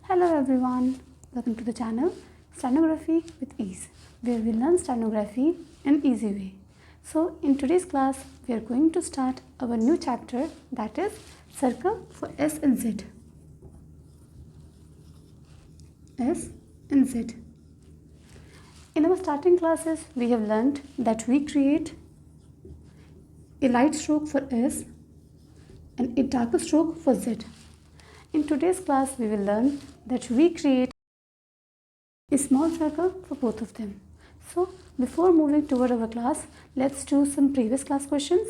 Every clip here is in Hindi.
Hello everyone, welcome to the channel Stenography with Ease, where we learn stenography in easy way. So in today's class, we are going to start our new chapter, that is circle for S and Z. S and Z. In our starting classes, we have learned that we create a light stroke for S and a darker stroke for Z. In today's class, we will learn that we create a small circle for both of them. So, before moving toward our class, let's do some previous class questions.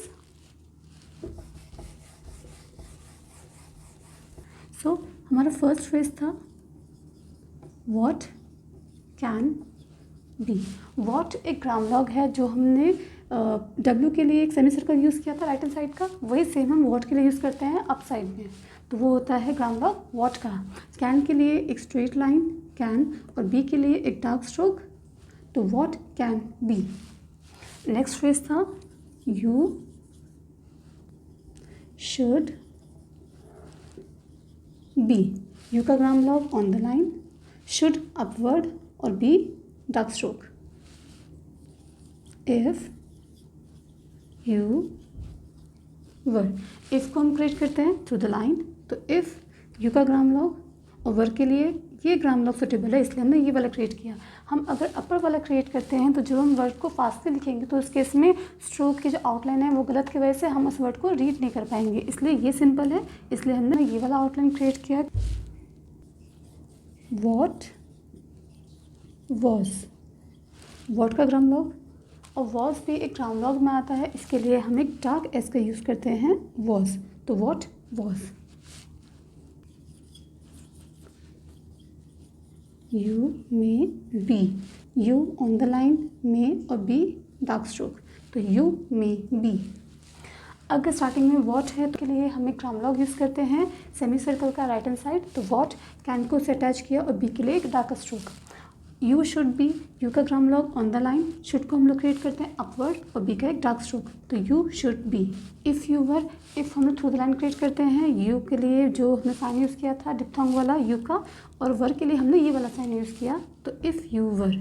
So, हमारा फर्स्ट फ्रेज था what can be. what एक ग्राम लॉग है जो हमने W के लिए एक सेमी सर्कल यूज़ किया था राइट हैंड साइड का, वही सेम हम वॉट के लिए यूज़ करते हैं अप साइड में, तो वो होता है ग्राम लॉग वॉट का. कैन के लिए एक स्ट्रेट लाइन कैन और बी के लिए एक डार्क स्ट्रोक, तो what can be. Next phrase था यू शुड बी. यू का grammalogue on the line, should upward और be dark stroke. If you were, if को हम क्रिएट करते हैं थ्रू द लाइन, तो इफ़ यू का ग्राम लॉग और वर्क के लिए ये ग्राम लॉग सुटेबल है, इसलिए हमने ये वाला क्रिएट किया. हम अगर अपर वाला क्रिएट करते हैं तो जब हम वर्ड को फास्ट से लिखेंगे तो उस केस में स्ट्रोक की जो आउटलाइन है वो गलत की वजह से हम उस वर्ड को रीड नहीं कर पाएंगे, इसलिए ये सिंपल है, इसलिए हमने ये वाला आउटलाइन क्रिएट किया. वॉट वॉज, वॉट का ग्राम लॉग और वॉज भी एक ग्राम लॉग में आता है, इसके लिए हम एक डार्क एस का यूज़ करते हैं वॉज, तो what was. You may be, you on the line may और बी डार्क स्ट्रोक, तो यू मे बी. अगर स्टार्टिंग में वॉट है तो के लिए हम एक ग्राम लॉग यूज़ करते हैं सेमी सर्कल का राइट हैंड साइड, तो वॉट कैन को से अटैच किया और बी के लिए एक dark stroke. You should be, you का grammalogue on the line, should को हम लोग क्रिएट करते हैं अपवर्ड और बी का एक डार्क स्ट्रोक, तो you should B. If you were, if हम लोग थ्रू द लाइन क्रिएट करते हैं यू के लिए जो हमने साइन यूज़ किया था डिप्थोंग वाला यू का, और वर के लिए हमने ये वाला साइन यूज़ किया, तो if you were.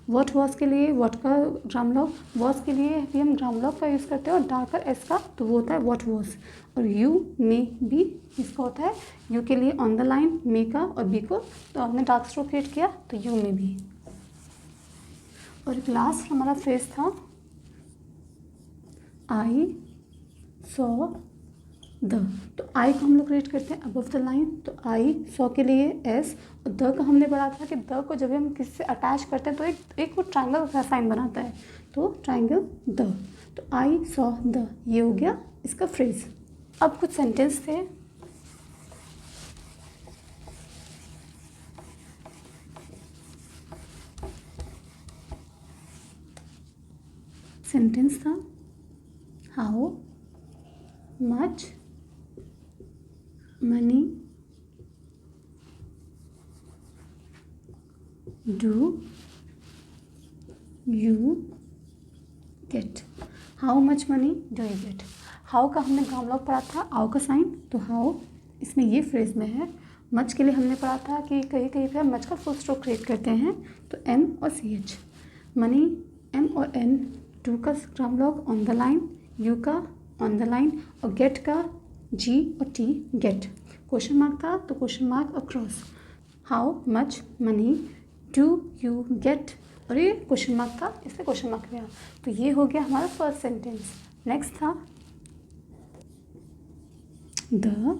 What was के लिए वॉट का ग्राम लॉग, वॉज के लिए भी हम ग्राम लॉग का यूज़ करते हैं और डार्कर एस का, तो वो होता है वॉट वॉज. और यू मे बी, इसका होता है यू के लिए ऑन द लाइन मे का और बी को, तो हमने डार्क स्ट्रोक क्रिएट किया तो यू मे बी. और एक लास्ट हमारा फ्रेज था आई सॉ द, तो आई को हम लोग क्रिएट करते हैं अबव द लाइन, तो आई सॉ के लिए एस और द का हमने पढ़ा था कि द को जब हम किसी से अटैच करते हैं तो एक वो ट्रायंगल का साइन बनाता है, तो ट्रायंगल द, तो आई सॉ द, ये हो गया इसका फ्रेज. अब कुछ सेंटेंस थे. सेंटेंस था how much money do you gate. How much money do you gate. How का हमने ग्राम लॉग पढ़ा था आओ का साइन, तो हाउ इसमें ये फ्रेज में है. मच के लिए हमने पढ़ा था कि कहीं कहीं पे मच का फुल स्ट्रोक क्रिएट करते हैं, तो एम और सी एच. मनी एम और एन, टू का grammalogue on the line, you का ऑन द लाइन और गेट का जी और टी गेट. क्वेश्चन मार्क था तो क्वेश्चन मार्क और cross. How much money do you get, और ये क्वेश्चन मार्क था इसलिए क्वेश्चन मार्क गया, तो ये हो गया हमारा फर्स्ट सेंटेंस. नेक्स्ट था the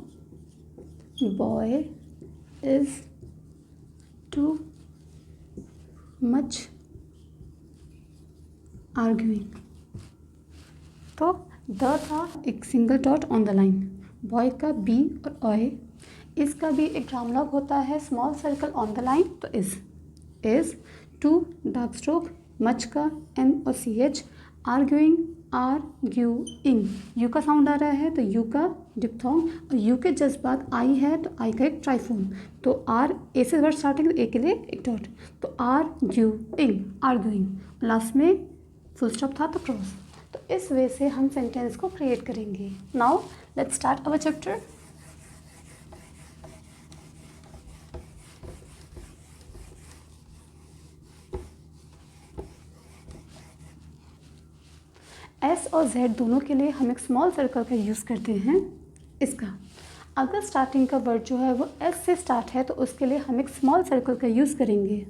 boy is too much arguing, तो द था एक single dot on the line, boy का बी और ऑय, इसका भी एक ग्राम लॉग होता है small circle on the line, तो is too dark stroke, much का एम और C H, arguing arguing, you का साउंड आ रहा है तो यू का डिप्थोंग और यू के जस्ट बाद आई है तो आई का एक ट्राइफोन, तो आर ए से वर्ड स्टार्टिंग ए के लिए एक डॉट, तो आर्ग्यूइंग लास्ट में फुल स्टॉप था तो क्रॉस. तो इस वे से हम सेंटेंस को क्रिएट करेंगे. Now let's start our chapter. S और जेड दोनों के लिए हम एक स्मॉल सर्कल का यूज़ करते हैं इसका। अगर स्टार्टिंग का वर्ड जो है वो एस से स्टार्ट है तो उसके लिए हम एक स्मॉल सर्कल का यूज़ करेंगे।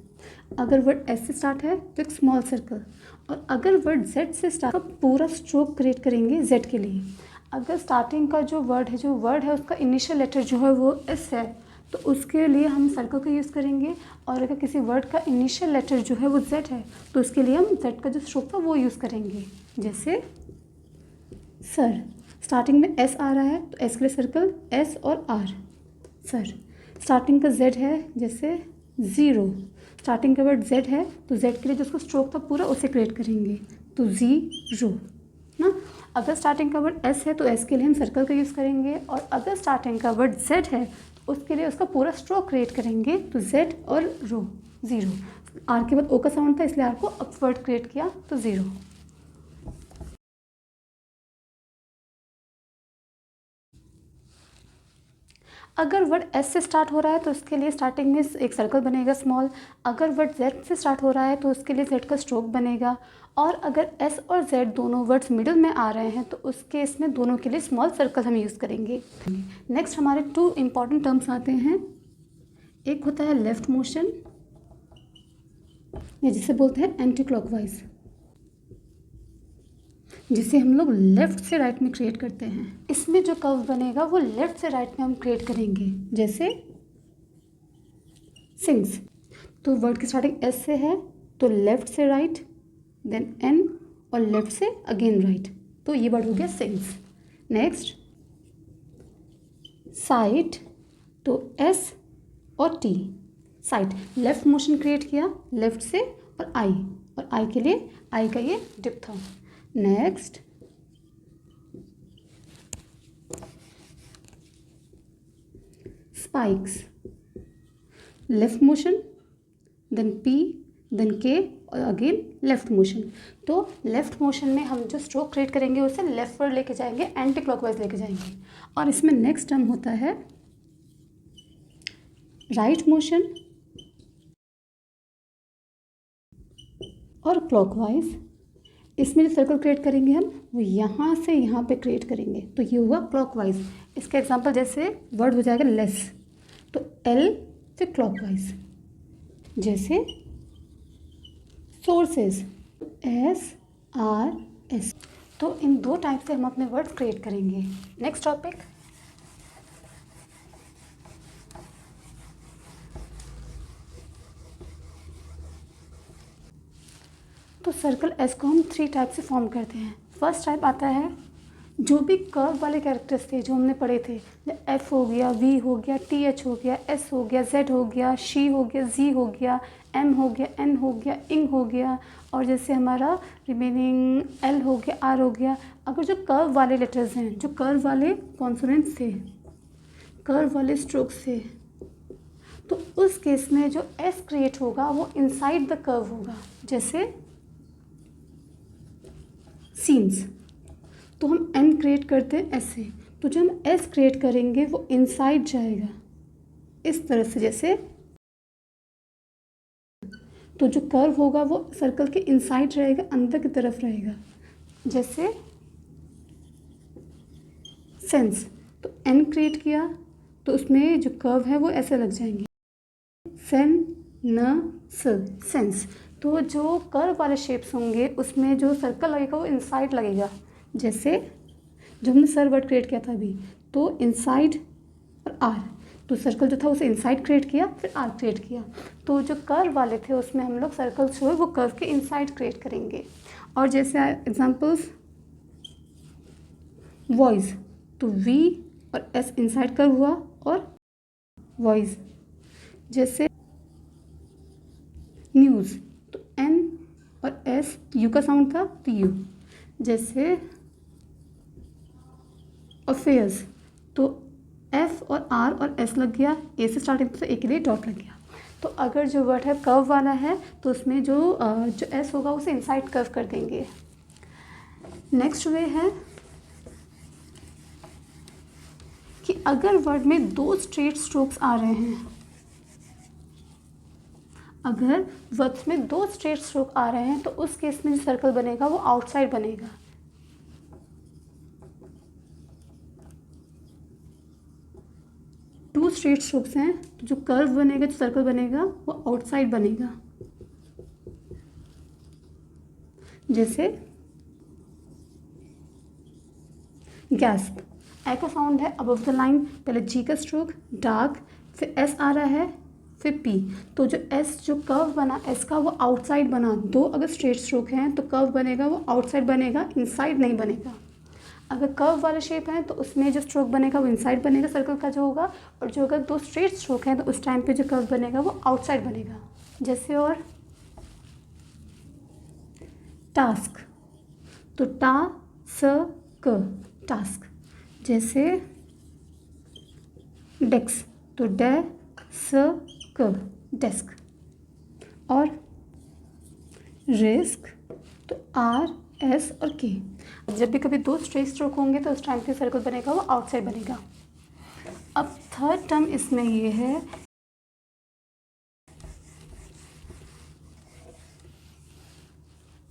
अगर वर्ड एस से स्टार्ट है तो एक स्मॉल सर्कल, और अगर वर्ड जेड से स्टार्ट, तो पूरा स्ट्रोक क्रिएट करेंगे जेड के लिए। अगर स्टार्टिंग का जो वर्ड है उसका इनिशियल लेटर जो है वो एस है तो उसके लिए हम सर्कल का यूज़ करेंगे। और अगर किसी वर्ड का इनिशियल लेटर जो है वो जेड है तो उसके लिए हम जेड का जो स्ट्रोक था वो यूज़ करेंगे। जैसे सर, स्टार्टिंग में एस आ रहा है तो एस के लिए सर्कल एस और आर, सर। स्टार्टिंग का जेड है, जैसे ज़ीरो, स्टार्टिंग का वर्ड जेड है तो जेड के लिए जो उसका स्ट्रोक था पूरा उसे क्रिएट करेंगे, तो ज़ीरो ना। अगर स्टार्टिंग का वर्ड एस है तो एस के लिए हम सर्कल का यूज़ करेंगे, और अगर स्टार्टिंग का वर्ड जेड है तो उसके लिए उसका पूरा स्ट्रोक क्रिएट करेंगे, तो जेड और रो, ज़ीरो। आर के बाद ओ का साउंड था इसलिए आर को अपवर्ड क्रिएट किया तो ज़ीरो। अगर वर्ड एस से स्टार्ट हो रहा है तो उसके लिए स्टार्टिंग में एक सर्कल बनेगा स्मॉल। अगर वर्ड जेड से स्टार्ट हो रहा है तो उसके लिए जेड का स्ट्रोक बनेगा। और अगर एस और जेड दोनों वर्ड्स मिडिल में आ रहे हैं तो उस केस में दोनों के लिए स्मॉल सर्कल हम यूज़ करेंगे। नेक्स्ट हमारे टू इम्पॉर्टेंट टर्म्स आते हैं। एक होता है लेफ्ट मोशन, या जिसे बोलते हैं एंटी क्लॉकवाइज, जिसे हम लोग लेफ़्ट से राइट में क्रिएट करते हैं। इसमें जो कर्व बनेगा वो लेफ़्ट से राइट में हम क्रिएट करेंगे। जैसे सिंग्स, तो वर्ड की स्टार्टिंग एस से है तो लेफ़्ट से राइट, देन एन, और लेफ़्ट से अगेन राइट, तो ये वर्ड हो गया सिंग्स। नेक्स्ट साइट, तो एस और T, site, left motion create किया लेफ़्ट से, और आई के लिए आई का ये डिप था। Next spikes, left motion, then P, then K, और अगेन लेफ्ट मोशन। तो लेफ्ट मोशन में हम जो स्ट्रोक क्रिएट करेंगे उसे लेफ्ट वर्ड लेके जाएंगे, एंटी क्लॉकवाइज लेके जाएंगे। और इसमें नेक्स्ट टर्म होता है राइट मोशन और क्लॉकवाइज। इसमें जो सर्कल क्रिएट करेंगे हम वो यहाँ से यहाँ पे क्रिएट करेंगे, तो ये हुआ क्लॉकवाइज। इसका एग्जांपल जैसे वर्ड हो जाएगा लेस, तो एल से क्लॉकवाइज। जैसे सोर्सेज, एस आर एस। तो इन दो टाइप से हम अपने वर्ड्स क्रिएट करेंगे। नेक्स्ट टॉपिक, तो सर्कल एस को हम थ्री टाइप से फॉर्म करते हैं। फर्स्ट टाइप आता है जो भी कर्व वाले कैरेक्टर्स थे जो हमने पढ़े थे, एफ हो गया, वी हो गया, टी एच हो गया, एस हो गया, जेड हो गया, शी हो गया, जी हो गया, एम हो गया, एन हो गया, इंग हो गया, और जैसे हमारा रिमेनिंग एल हो गया, आर हो गया। अगर जो कर्व वाले लेटर्स हैं, जो कर्व वाले कॉन्सोनेंट्स थे, कर्व वाले स्ट्रोक्स थे, तो उस केस में जो एस क्रिएट होगा वो इनसाइड द कर्व होगा। जैसे सीन्स, तो हम एन क्रिएट करते हैं एस से, तो जो हम एस क्रिएट करेंगे वो इनसाइड जाएगा इस तरह से। जैसे तो जो कर्व होगा वो सर्कल के इनसाइड रहेगा, अंदर की तरफ रहेगा। जैसे सेंस, तो एन क्रिएट किया तो उसमें जो कर्व है वो ऐसे लग जाएंगे, सेन न स, सेंस। तो जो कर्व वाले शेप्स होंगे उसमें जो सर्कल लगेगा वो इनसाइड लगेगा। जैसे जो हमने सर वर्ड क्रिएट किया था अभी, तो इनसाइड और आर, तो सर्कल जो था उसे इनसाइड क्रिएट किया फिर आर क्रिएट किया। तो जो कर्व वाले थे उसमें हम लोग सर्कल जो है वो कर्व के इनसाइड क्रिएट करेंगे। और जैसे एग्जांपल्स वॉइस, तो वी और एस इनसाइड कर्व हुआ, और वॉइस। जैसे न्यूज़, तो एन और एस, यू का साउंड था तो यू। जैसे अफेयर्स, तो एफ और आर और एस लग गया, ए से स्टार्टिंग से ए के लिए डॉट लग गया। तो अगर जो वर्ड है कर्व वाला है तो उसमें जो एस होगा उसे इनसाइड कर्व कर देंगे। नेक्स्ट वे है कि अगर वर्ड में दो स्ट्रेट स्ट्रोक्स आ रहे हैं, अगर वर्ड्स में दो स्ट्रेट स्ट्रोक आ रहे हैं तो उस केस में जो सर्कल बनेगा वो आउटसाइड बनेगा। स्ट्रेट स्ट्रोक्स हैं तो जो कर्व बनेगा, जो सर्कल बनेगा वो आउटसाइड बनेगा। जैसे गैस्प, ए का साउंड है अबव द लाइन, पहले जी का स्ट्रोक डार्क, फिर एस आ रहा है, फिर पी। तो जो एस जो कर्व बना एस का वो आउटसाइड बना। दो अगर स्ट्रेट स्ट्रोक हैं तो कर्व बनेगा वो आउटसाइड बनेगा, इनसाइड नहीं बनेगा। अगर कर्व वाला शेप है तो उसमें जो स्ट्रोक बनेगा वो इनसाइड बनेगा सर्कल का जो होगा, और जो अगर दो स्ट्रेट स्ट्रोक हैं तो उस टाइम पे जो कर्व बनेगा वो आउटसाइड बनेगा। जैसे और टास्क, तो टा स क टास्क। जैसे डेस्क, तो डे स क डेस्क। और रिस्क, तो आर एस और के। जब भी कभी दो स्ट्रेट स्ट्रोक होंगे तो उस टाइम पे सर्कल बनेगा वो आउटसाइड बनेगा। अब थर्ड टर्म इसमें ये है,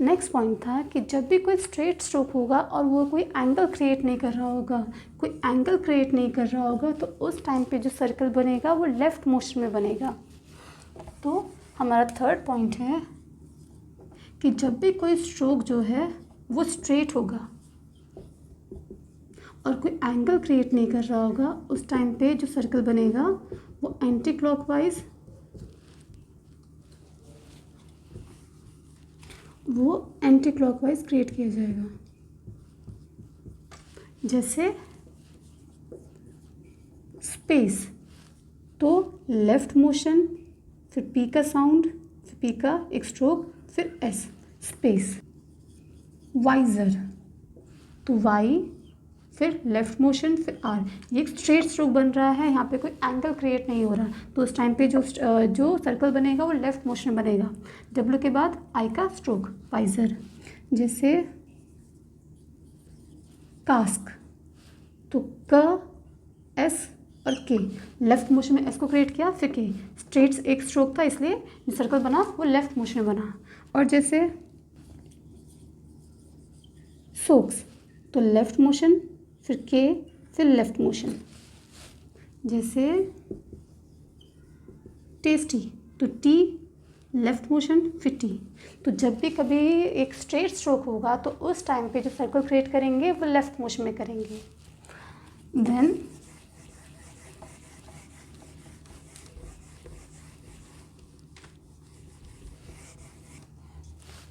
नेक्स्ट पॉइंट था कि जब भी कोई स्ट्रेट स्ट्रोक होगा और वो कोई एंगल क्रिएट नहीं कर रहा होगा, कोई एंगल क्रिएट नहीं कर रहा होगा, तो उस टाइम पे जो सर्कल बनेगा वो लेफ़्ट मोशन में बनेगा। तो हमारा थर्ड पॉइंट है कि जब भी कोई स्ट्रोक जो है वो स्ट्रेट होगा और कोई एंगल क्रिएट नहीं कर रहा होगा, उस टाइम पे जो सर्कल बनेगा वो एंटी क्लॉकवाइज क्रिएट किया जाएगा। जैसे स्पेस, तो लेफ्ट मोशन, फिर पी का साउंड, फिर पी का एक स्ट्रोक, फिर एस, स्पेस। वाइजर, तो वाई, फिर लेफ्ट मोशन, फिर आर। ये एक स्ट्रेट स्ट्रोक बन रहा है, यहाँ पे कोई एंगल क्रिएट नहीं हो रहा, तो उस टाइम पे जो सर्कल बनेगा वो लेफ्ट मोशन में बनेगा। डब्ल्यू के बाद आई का स्ट्रोक, वाइजर। जैसे कास्क, तो क एस और के, लेफ्ट मोशन में एस को क्रिएट किया, फिर के, स्ट्रेट एक स्ट्रोक था इसलिए जो सर्कल बना वो लेफ्ट मोशन में बना। और जैसे सोक्स, तो लेफ्ट मोशन, फिर के, फिर लेफ्ट मोशन। जैसे टेस्टी, तो टी, लेफ्ट मोशन, फिर टी। तो जब भी कभी एक स्ट्रेट स्ट्रोक होगा तो उस टाइम पे जो सर्कल क्रिएट करेंगे वो लेफ्ट मोशन में करेंगे। देन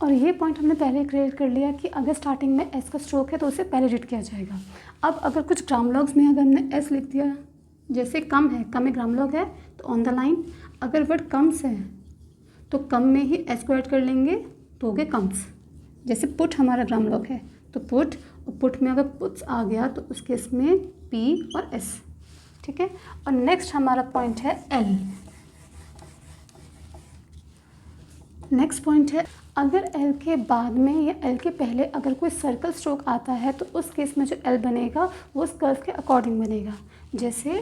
और ये पॉइंट हमने पहले क्रिएट कर लिया कि अगर स्टार्टिंग में एस का स्ट्रोक है तो उसे पहले रीड किया जाएगा। अब अगर कुछ ग्रामलॉग्स में अगर हमने एस लिख दिया, जैसे कम है, कम में ग्रामलॉग है तो ऑन द लाइन, अगर वर्ड कम्स है तो कम में ही एस को ऐड कर लेंगे तो हो गए कम्स। जैसे पुट हमारा ग्रामलॉग है तो पुट, और पुट में अगर पुट्स आ गया तो उस केस में पी और एस, ठीक है। और नेक्स्ट हमारा पॉइंट है एल। नेक्स्ट पॉइंट है, अगर एल के बाद में या एल के पहले अगर कोई सर्कल स्ट्रोक आता है तो उस केस में जो एल बनेगा वो उस कर्व के अकॉर्डिंग बनेगा। जैसे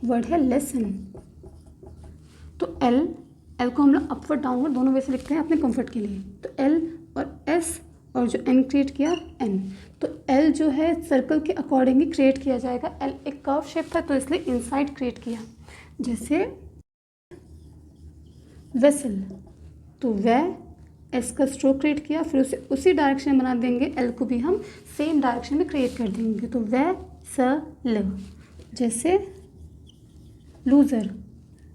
वर्ड है लेसन, तो एल को हम लोग अपवर्ड डाउनवर्ड दोनों वे से लिखते हैं अपने कंफर्ट के लिए। तो एल और एस और जो एन क्रिएट किया एन, तो एल जो है सर्कल के अकॉर्डिंग ही क्रिएट किया जाएगा। एल एक कर्व शेप था तो इसलिए इनसाइड क्रिएट किया। जैसे वेसल, तो वे एस का स्ट्रोक क्रिएट किया, फिर उसे उसी डायरेक्शन में बना देंगे, एल को भी हम सेम डायरेक्शन में क्रिएट कर देंगे, तो वे स ल। जैसे लूज़र,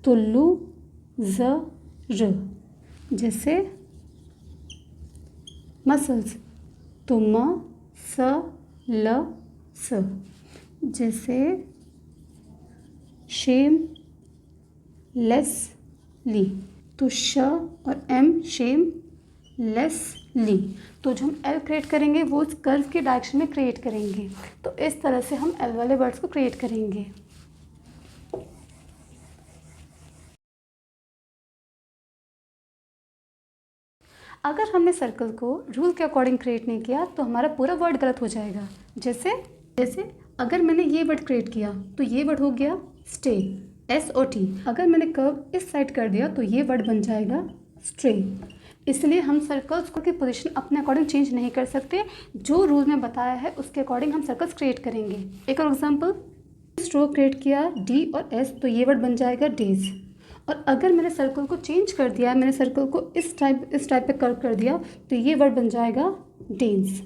तो लू ज र। जैसे मसल्स, तो म स ल स। जैसे शेम लेसली, तो श और एम शेम लेसली। तो जो हम एल क्रिएट करेंगे वो उस कर्व की डायरेक्शन में क्रिएट करेंगे। तो इस तरह से हम एल वाले वर्ड्स को क्रिएट करेंगे। अगर हमने सर्कल को रूल के अकॉर्डिंग क्रिएट नहीं किया तो हमारा पूरा वर्ड गलत हो जाएगा। जैसे अगर मैंने ये वर्ड क्रिएट किया तो ये वर्ड हो गया स्टे, एस ओ टी। अगर मैंने कर्व इस साइड कर दिया तो ये वर्ड बन जाएगा स्ट्रे। इसलिए हम सर्कल्स की पोजीशन अपने अकॉर्डिंग चेंज नहीं कर सकते, जो रूल में बताया है उसके अकॉर्डिंग हम सर्कल्स क्रिएट करेंगे। एक और एग्जांपल, स्ट्रोक क्रिएट किया डी और एस, तो ये वर्ड बन जाएगा डेज। और अगर मैंने सर्कल को चेंज कर दिया, मैंने सर्कल को इस टाइप पे कर्व कर दिया, तो ये वर्ड बन जाएगा डेज।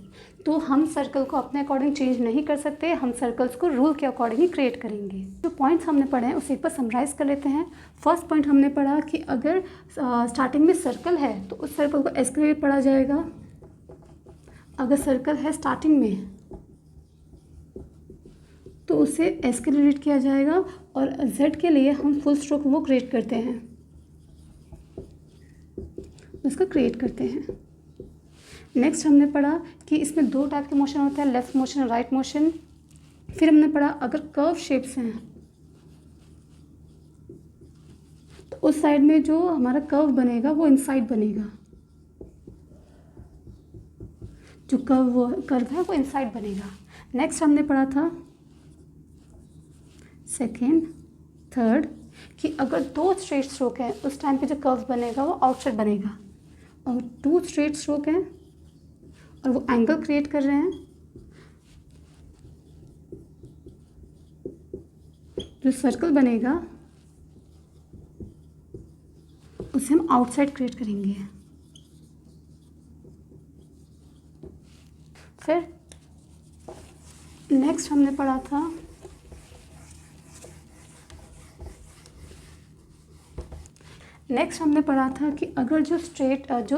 तो हम सर्कल को अपने अकॉर्डिंग चेंज नहीं कर सकते, हम सर्कल्स को रूल के अकॉर्डिंग ही क्रिएट करेंगे। जो पॉइंट्स हमने पढ़े हैं उसे एक बार समराइज कर लेते हैं। फर्स्ट पॉइंट हमने पढ़ा कि अगर स्टार्टिंग में सर्कल है तो उस सर्कल को एस के लिए पढ़ा जाएगा। अगर सर्कल है स्टार्टिंग में तो उसे एस के लिए रीड किया जाएगा, और जेड के लिए हम फुल स्ट्रोक वो क्रिएट करते हैं, उसका क्रिएट करते हैं। नेक्स्ट हमने पढ़ा कि इसमें दो टाइप के मोशन होते हैं, लेफ़्ट मोशन और राइट मोशन। फिर हमने पढ़ा अगर कर्व शेप्स हैं तो उस साइड में जो हमारा कर्व बनेगा वो इनसाइड बनेगा, जो कर्व है वो इनसाइड बनेगा। नेक्स्ट हमने पढ़ा था सेकेंड थर्ड कि अगर दो स्ट्रेट स्ट्रोक है उस टाइम पे जो कर्व बनेगा वो आउटसाइड बनेगा, और टू स्ट्रेट स्ट्रोक हैं और वो एंगल क्रिएट कर रहे हैं, जो सर्कल बनेगा उसे हम आउटसाइड क्रिएट करेंगे। फिर नेक्स्ट हमने पढ़ा था कि अगर जो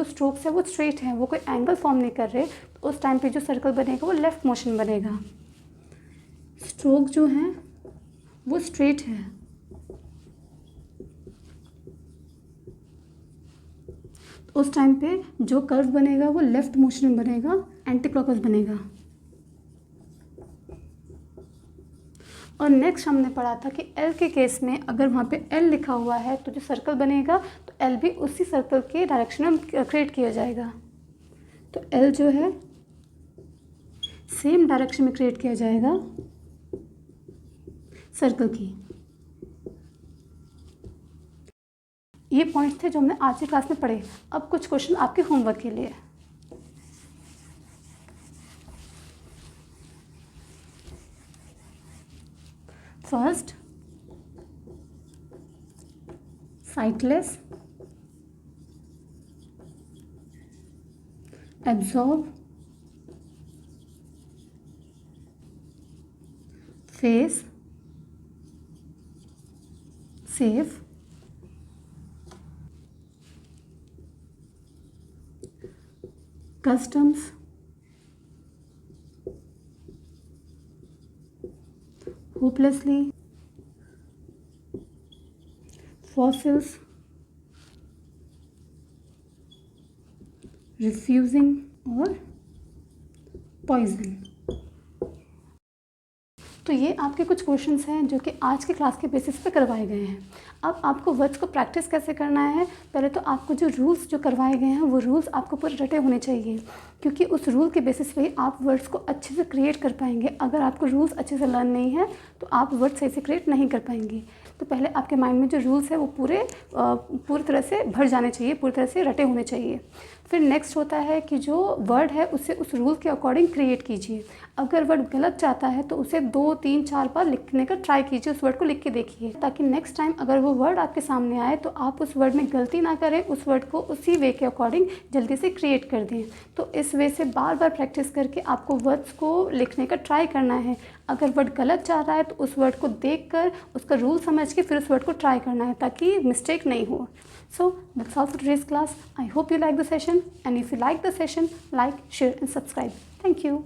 स्ट्रोक्स है वो स्ट्रेट है, वो कोई एंगल फॉर्म नहीं कर रहे, तो उस टाइम पे जो सर्कल बनेगा वो लेफ़्ट मोशन बनेगा। स्ट्रोक जो है वो स्ट्रेट है, तो उस टाइम पे जो कर्व बनेगा वो लेफ़्ट मोशन में बनेगा, एंटी क्लॉकवाइज बनेगा। और नेक्स्ट हमने पढ़ा था कि एल के केस में अगर वहाँ पे एल लिखा हुआ है तो जो सर्कल बनेगा तो एल भी उसी सर्कल के डायरेक्शन में क्रिएट किया जाएगा। तो एल जो है सेम डायरेक्शन में क्रिएट किया जाएगा सर्कल की। ये पॉइंट्स थे जो हमने आज की क्लास में पढ़े। अब कुछ क्वेश्चन आपके होमवर्क के लिए। First, sightless, absorb, face, save, customs, hopelessly, fossils, refusing और poison। तो ये आपके कुछ क्वेश्चंस हैं जो कि आज के क्लास के बेसिस पे करवाए गए हैं। अब आपको वर्ड्स को प्रैक्टिस कैसे करना है, पहले तो आपको जो रूल्स जो करवाए गए हैं वो रूल्स आपको पूरे रटे होने चाहिए, क्योंकि उस रूल के बेसिस पे ही आप वर्ड्स को अच्छे से क्रिएट कर पाएंगे। अगर आपको रूल्स अच्छे से लर्न नहीं है तो आप वर्ड सही से क्रिएट नहीं कर पाएंगे। तो पहले आपके माइंड में जो रूल्स है वो पूरी तरह से भर जाने चाहिए, पूरी तरह से रटे होने चाहिए। फिर नेक्स्ट होता है कि जो वर्ड है उसे उस रूल के अकॉर्डिंग क्रिएट कीजिए। अगर वर्ड गलत जाता है तो उसे 2, 3, 4 बार लिखने का ट्राई कीजिए, उस वर्ड को लिख के देखिए, ताकि नेक्स्ट टाइम अगर वो वर्ड आपके सामने आए तो आप उस वर्ड में गलती ना करें, उस वर्ड को उसी वे के अकॉर्डिंग जल्दी से क्रिएट कर दें। तो इस वे से बार बार प्रैक्टिस करके आपको वर्ड्स को लिखने का ट्राई करना है। अगर वर्ड गलत जा रहा है तो उस वर्ड को देखकर उसका रूल समझ के फिर उस वर्ड को ट्राई करना है, ताकि मिस्टेक नहीं हो। So that's all for today's class. I hope you like the session, and if you like the session, like, share and subscribe. Thank you.